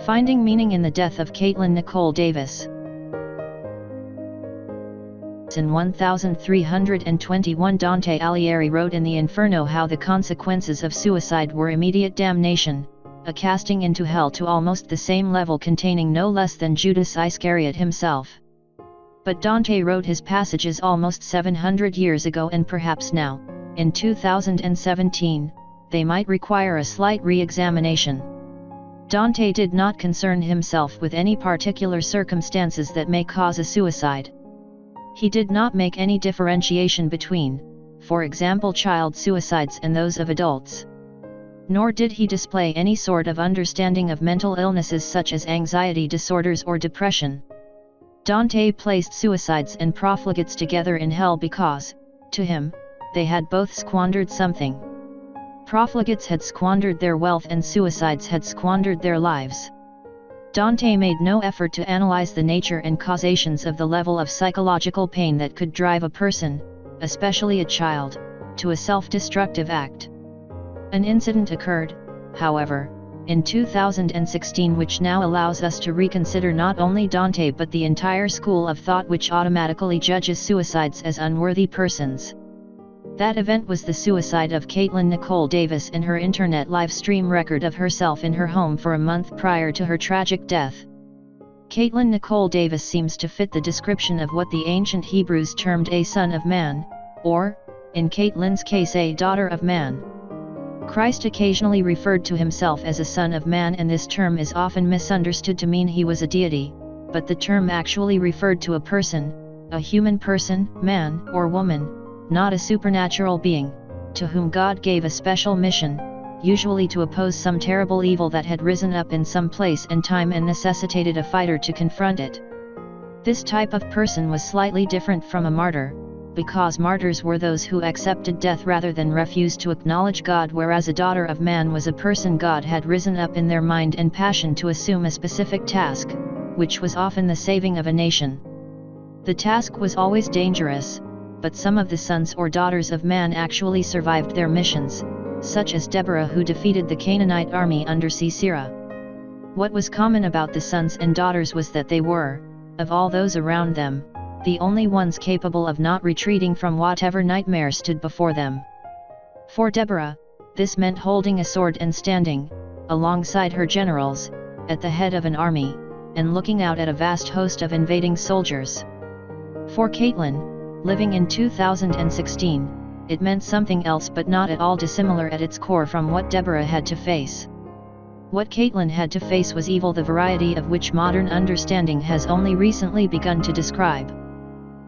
Finding meaning in the death of Katelyn Nicole Davis. In 1321, Dante Alighieri wrote in the Inferno how the consequences of suicide were immediate damnation, a casting into hell to almost the same level containing no less than Judas Iscariot himself. But Dante wrote his passages almost 700 years ago, and perhaps now, in 2017, they might require a slight re-examination. Dante did not concern himself with any particular circumstances that may cause a suicide. He did not make any differentiation between, for example, child suicides and those of adults. Nor did he display any sort of understanding of mental illnesses such as anxiety disorders or depression. Dante placed suicides and profligates together in hell because, to him, they had both squandered something. Profligates had squandered their wealth and suicides had squandered their lives. Dante made no effort to analyze the nature and causations of the level of psychological pain that could drive a person, especially a child, to a self-destructive act. An incident occurred, however, in 2016 which now allows us to reconsider not only Dante but the entire school of thought which automatically judges suicides as unworthy persons. That event was the suicide of Katelyn Nicole Davis and her internet live stream record of herself in her home for a month prior to her tragic death. Katelyn Nicole Davis seems to fit the description of what the ancient Hebrews termed a son of man, or, in Katelyn's case, a daughter of man. Christ occasionally referred to himself as a son of man, and this term is often misunderstood to mean he was a deity, but the term actually referred to a person, a human person, man or woman, not a supernatural being, to whom God gave a special mission, usually to oppose some terrible evil that had risen up in some place and time and necessitated a fighter to confront it. This type of person was slightly different from a martyr, because martyrs were those who accepted death rather than refused to acknowledge God, whereas a daughter of man was a person God had risen up in their mind and passion to assume a specific task, which was often the saving of a nation. The task was always dangerous, but some of the sons or daughters of man actually survived their missions, such as Deborah, who defeated the Canaanite army under Sisera. What was common about the sons and daughters was that they were, of all those around them, the only ones capable of not retreating from whatever nightmare stood before them. For Deborah, this meant holding a sword and standing, alongside her generals, at the head of an army, and looking out at a vast host of invading soldiers. For Katelyn, living in 2016, it meant something else, but not at all dissimilar at its core from what Deborah had to face. What Katelyn had to face was evil, the variety of which modern understanding has only recently begun to describe.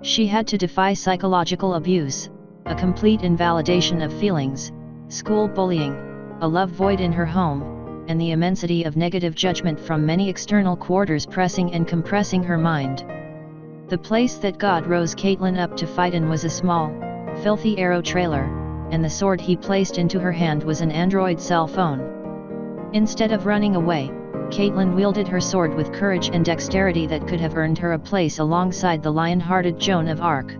She had to defy psychological abuse, a complete invalidation of feelings, school bullying, a love void in her home, and the immensity of negative judgment from many external quarters pressing and compressing her mind. The place that God rose Katelyn up to fight in was a small, filthy Arrow trailer, and the sword he placed into her hand was an Android cell phone. Instead of running away, Katelyn wielded her sword with courage and dexterity that could have earned her a place alongside the lion-hearted Joan of Arc.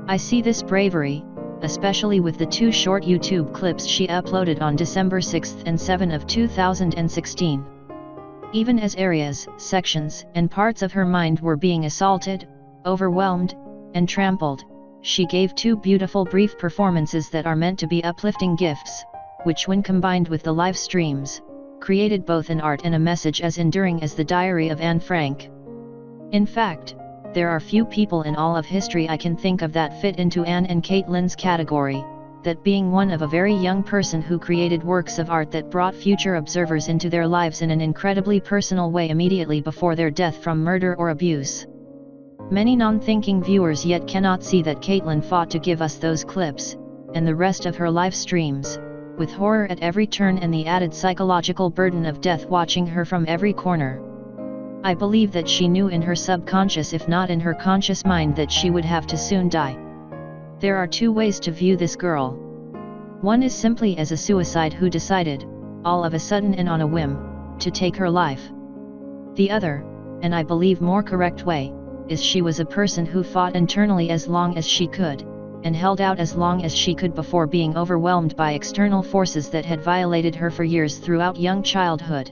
I see this bravery, especially with the 2 short YouTube clips she uploaded on December 6 and 7 of 2016. Even as areas, sections, and parts of her mind were being assaulted, overwhelmed, and trampled, she gave 2 beautiful brief performances that are meant to be uplifting gifts, which when combined with the live streams, created both an art and a message as enduring as the Diary of Anne Frank. In fact, there are few people in all of history I can think of that fit into Anne and Katelyn's category, that being one of a very young person who created works of art that brought future observers into their lives in an incredibly personal way immediately before their death from murder or abuse. Many non-thinking viewers yet cannot see that Katelyn fought to give us those clips, and the rest of her live streams, with horror at every turn and the added psychological burden of death watching her from every corner. I believe that she knew in her subconscious, if not in her conscious mind, that she would have to soon die. There are 2 ways to view this girl. One is simply as a suicide who decided, all of a sudden and on a whim, to take her life. The other, and I believe more correct way, is she was a person who fought internally as long as she could, and held out as long as she could before being overwhelmed by external forces that had violated her for years throughout young childhood.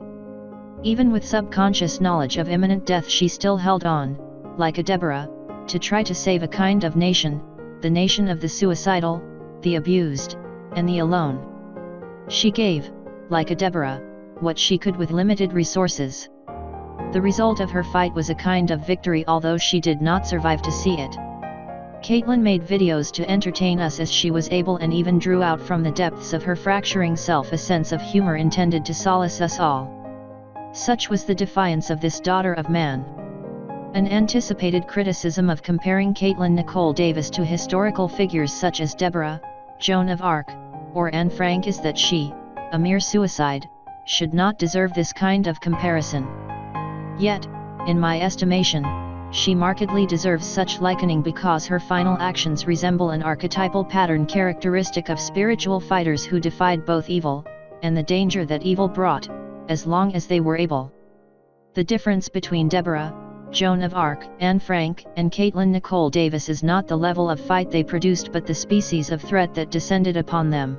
Even with subconscious knowledge of imminent death, she still held on, like a Deborah, to try to save a kind of nation, the nation of the suicidal, the abused, and the alone. She gave, like a Deborah, what she could with limited resources. The result of her fight was a kind of victory, although she did not survive to see it. Katelyn made videos to entertain us as she was able, and even drew out from the depths of her fracturing self a sense of humor intended to solace us all. Such was the defiance of this daughter of man. An anticipated criticism of comparing Katelyn Nicole Davis to historical figures such as Deborah, Joan of Arc, or Anne Frank is that she, a mere suicide, should not deserve this kind of comparison. Yet, in my estimation, she markedly deserves such likening because her final actions resemble an archetypal pattern characteristic of spiritual fighters who defied both evil, and the danger that evil brought, as long as they were able. The difference between Deborah, Joan of Arc, Anne Frank, and Katelyn Nicole Davis is not the level of fight they produced but the species of threat that descended upon them.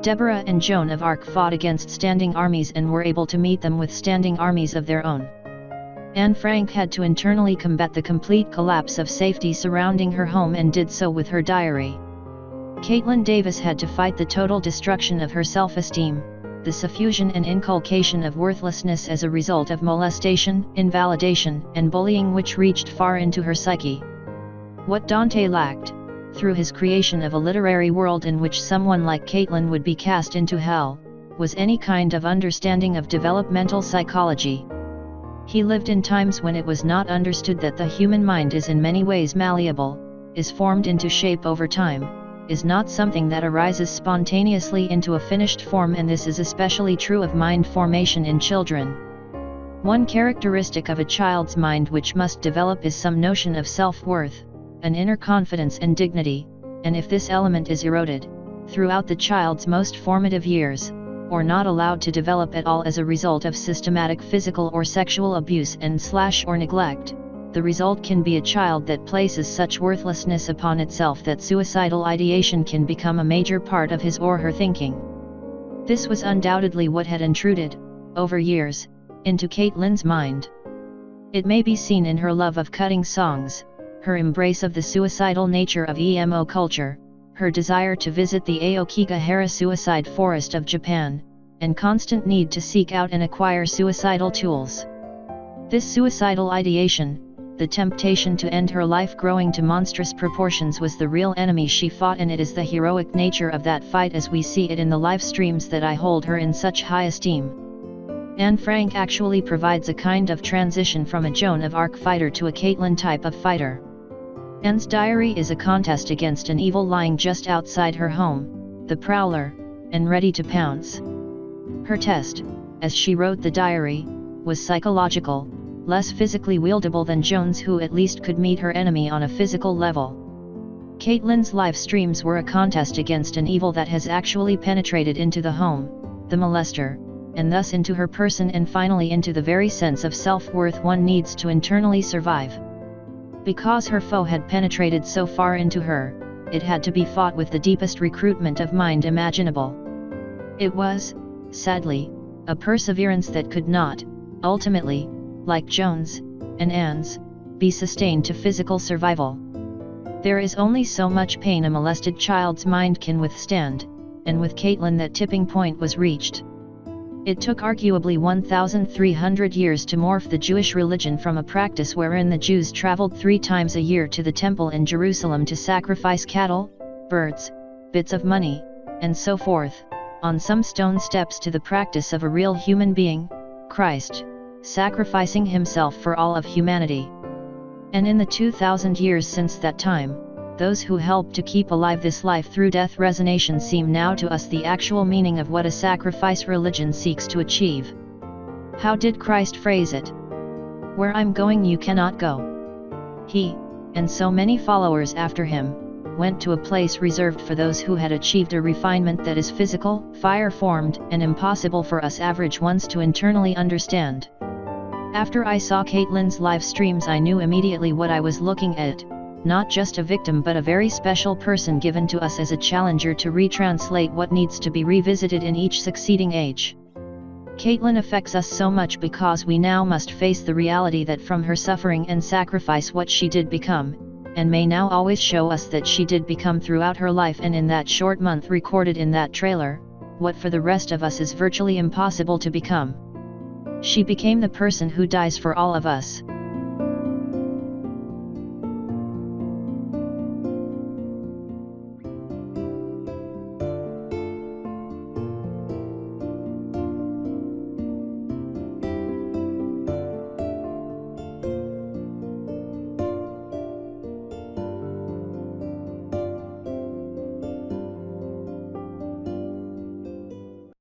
Deborah and Joan of Arc fought against standing armies and were able to meet them with standing armies of their own. Anne Frank had to internally combat the complete collapse of safety surrounding her home and did so with her diary. Katelyn Davis had to fight the total destruction of her self-esteem, the suffusion and inculcation of worthlessness as a result of molestation, invalidation, and bullying which reached far into her psyche. What Dante lacked, through his creation of a literary world in which someone like Katelyn would be cast into hell, was any kind of understanding of developmental psychology. He lived in times when it was not understood that the human mind is in many ways malleable, is formed into shape over time, is not something that arises spontaneously into a finished form, and this is especially true of mind formation in children. One characteristic of a child's mind which must develop is some notion of self-worth, an inner confidence and dignity, and if this element is eroded, throughout the child's most formative years, or not allowed to develop at all as a result of systematic physical or sexual abuse or neglect, the result can be a child that places such worthlessness upon itself that suicidal ideation can become a major part of his or her thinking. This was undoubtedly what had intruded, over years, into Katelyn's mind. It may be seen in her love of cutting songs, her embrace of the suicidal nature of emo culture, her desire to visit the Aokigahara suicide forest of Japan, and constant need to seek out and acquire suicidal tools. This suicidal ideation, the temptation to end her life growing to monstrous proportions, was the real enemy she fought, and it is the heroic nature of that fight as we see it in the live streams that I hold her in such high esteem. Anne Frank actually provides a kind of transition from a Joan of Arc fighter to a Katelyn type of fighter. Anne's diary is a contest against an evil lying just outside her home, the prowler, and ready to pounce. Her test, as she wrote the diary, was psychological, less physically wieldable than Joan's, who at least could meet her enemy on a physical level. Katelyn's live streams were a contest against an evil that has actually penetrated into the home, the molester, and thus into her person, and finally into the very sense of self-worth one needs to internally survive. Because her foe had penetrated so far into her, it had to be fought with the deepest recruitment of mind imaginable. It was, sadly, a perseverance that could not, ultimately, like Joan's, and Anne's, be sustained to physical survival. There is only so much pain a molested child's mind can withstand, and with Katelyn that tipping point was reached. It took arguably 1,300 years to morph the Jewish religion from a practice wherein the Jews traveled 3 times a year to the temple in Jerusalem to sacrifice cattle, birds, bits of money, and so forth, on some stone steps, to the practice of a real human being, Christ, sacrificing himself for all of humanity. And in the 2,000 years since that time, those who helped to keep alive this life through death resignation seem now to us the actual meaning of what a sacrifice religion seeks to achieve. How did Christ phrase it? "Where I'm going you cannot go." He, and so many followers after him, went to a place reserved for those who had achieved a refinement that is physical, fire-formed, and impossible for us average ones to internally understand. After I saw Katelyn's live streams, I knew immediately what I was looking at. Not just a victim but a very special person given to us as a challenger to retranslate what needs to be revisited in each succeeding age. Katelyn affects us so much because we now must face the reality that from her suffering and sacrifice what she did become, and may now always show us that she did become throughout her life and in that short month recorded in that trailer, what for the rest of us is virtually impossible to become. She became the person who dies for all of us.